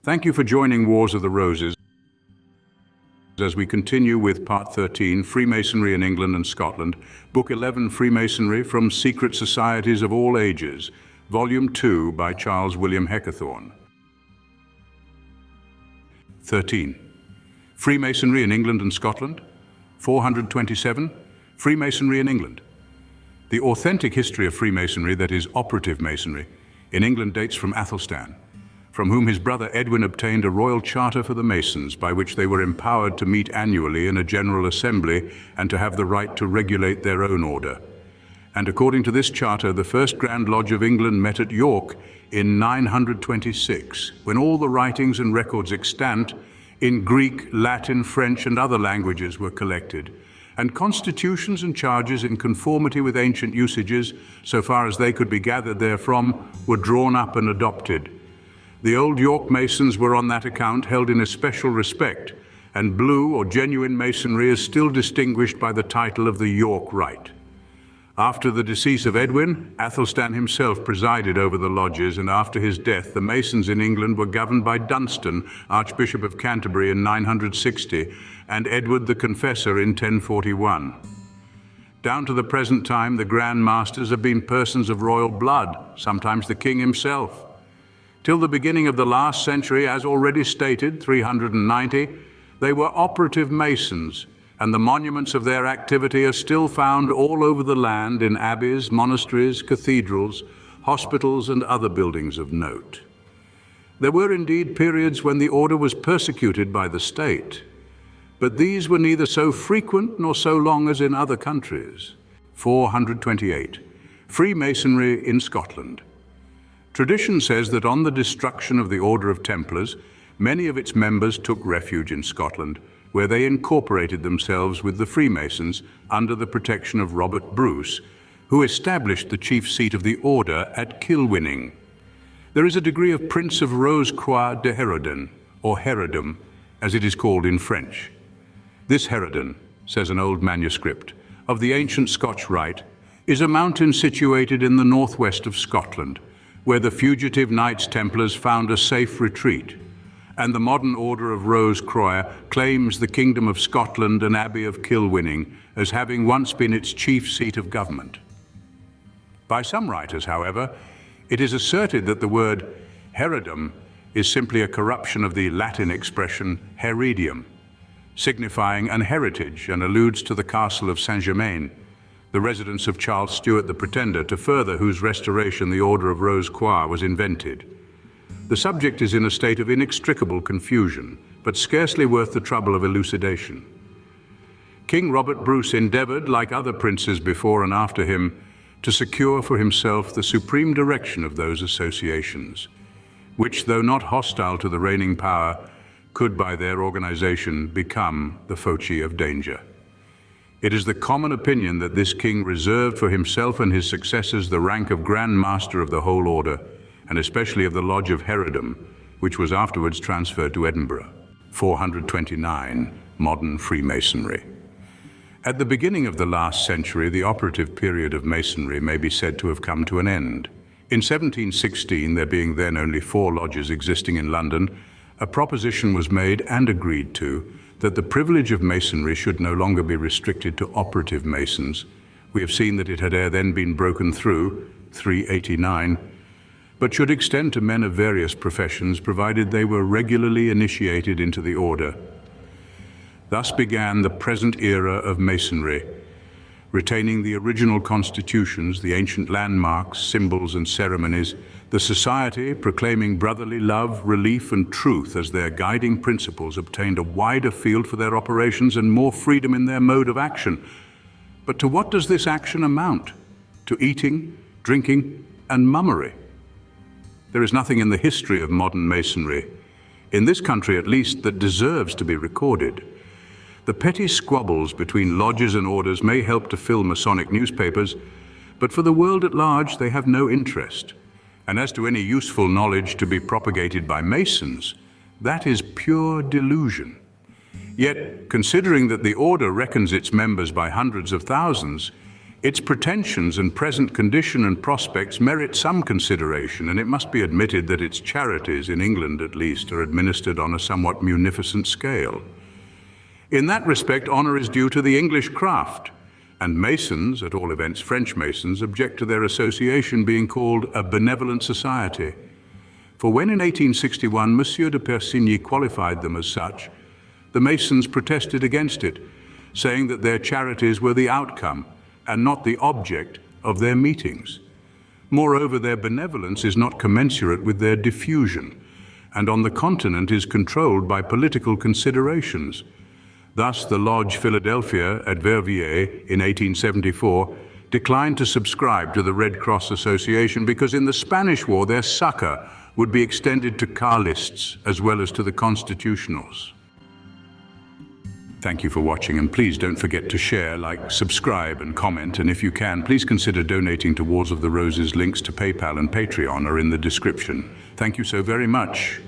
Thank you for joining Wars of the Roses as we continue with Part 13, Freemasonry in England and Scotland, Book 11 Freemasonry from Secret Societies of All Ages, Volume 2 by Charles William Heckethorn. 13. Freemasonry in England and Scotland. 427. Freemasonry in England. The authentic history of Freemasonry, that is, operative Masonry, in England dates from Athelstan, from whom his brother Edwin obtained a royal charter for the Masons, by which they were empowered to meet annually in a general assembly and to have the right to regulate their own order. And according to this charter, the first Grand Lodge of England met at York in 926, when all the writings and records extant in Greek, Latin, French, and other languages were collected, and constitutions and charges in conformity with ancient usages, so far as they could be gathered therefrom, were drawn up and adopted. The old York Masons were on that account held in especial respect, and blue or genuine Masonry is still distinguished by the title of the York Rite. After the decease of Edwin, Athelstan himself presided over the lodges, and after his death, the Masons in England were governed by Dunstan, Archbishop of Canterbury, in 960, and Edward the Confessor in 1041. Down to the present time, the Grand Masters have been persons of royal blood, sometimes the king himself. Till the beginning of the last century, as already stated, 390, they were operative Masons, and the monuments of their activity are still found all over the land in abbeys, monasteries, cathedrals, hospitals, and other buildings of note. There were indeed periods when the order was persecuted by the state, but these were neither so frequent nor so long as in other countries. 428. Freemasonry in Scotland. Tradition says that on the destruction of the Order of Templars, many of its members took refuge in Scotland, where they incorporated themselves with the Freemasons under the protection of Robert Bruce, who established the chief seat of the order at Kilwinning. There is a degree of Prince of Rose-Croix de Herodin, or Herodom, as it is called in French. This Herodin, says an old manuscript, of the ancient Scotch Rite, is a mountain situated in the northwest of Scotland, where the fugitive Knights Templars found a safe retreat, and the modern Order of Rose-Croix claims the Kingdom of Scotland and Abbey of Kilwinning as having once been its chief seat of government. By some writers, however, it is asserted that the word Herodom is simply a corruption of the Latin expression Heredium, signifying an heritage, and alludes to the castle of Saint-Germain, the residence of Charles Stuart the Pretender, to further whose restoration the Order of Rose-Croix was invented. The subject is in a state of inextricable confusion, but scarcely worth the trouble of elucidation. King Robert Bruce endeavored, like other princes before and after him, to secure for himself the supreme direction of those associations, which, though not hostile to the reigning power, could by their organization become the foci of danger. It is the common opinion that this king reserved for himself and his successors the rank of Grand Master of the whole order, and especially of the Lodge of Herodom, which was afterwards transferred to Edinburgh. 429. Modern Freemasonry. At the beginning of the last century, the operative period of Masonry may be said to have come to an end. In 1716, there being then only 4 lodges existing in London, a proposition was made and agreed to that the privilege of Masonry should no longer be restricted to operative Masons. We have seen that it had ere then been broken through, 389, but should extend to men of various professions, provided they were regularly initiated into the order. Thus began the present era of Masonry, retaining the original constitutions, the ancient landmarks, symbols, and ceremonies, the society, proclaiming brotherly love, relief, and truth as their guiding principles, obtained a wider field for their operations and more freedom in their mode of action. But to what does this action amount? To eating, drinking, and mummery. There is nothing in the history of modern Masonry, in this country at least, that deserves to be recorded. The petty squabbles between lodges and orders may help to fill Masonic newspapers, but for the world at large they have no interest. And as to any useful knowledge to be propagated by Masons, that is pure delusion. Yet, considering that the order reckons its members by hundreds of thousands, Its pretensions and present condition and prospects merit some consideration, and it must be admitted that its charities, in England at least, are administered on a somewhat munificent scale. In that respect, honor is due to the English craft, and Masons, at all events French Masons, object to their association being called a benevolent society. For when in 1861 Monsieur de Persigny qualified them as such, the Masons protested against it, saying that their charities were the outcome and not the object of their meetings. Moreover, their benevolence is not commensurate with their diffusion, and on the continent is controlled by political considerations. Thus, the Lodge Philadelphia at Verviers in 1874 declined to subscribe to the Red Cross Association because in the Spanish War their succor would be extended to Carlists as well as to the Constitutionals. Thank you for watching, and please don't forget to share, like, subscribe and comment, and if you can, please consider donating to Wars of the Roses. Links to PayPal and Patreon are in the description. Thank you so very much.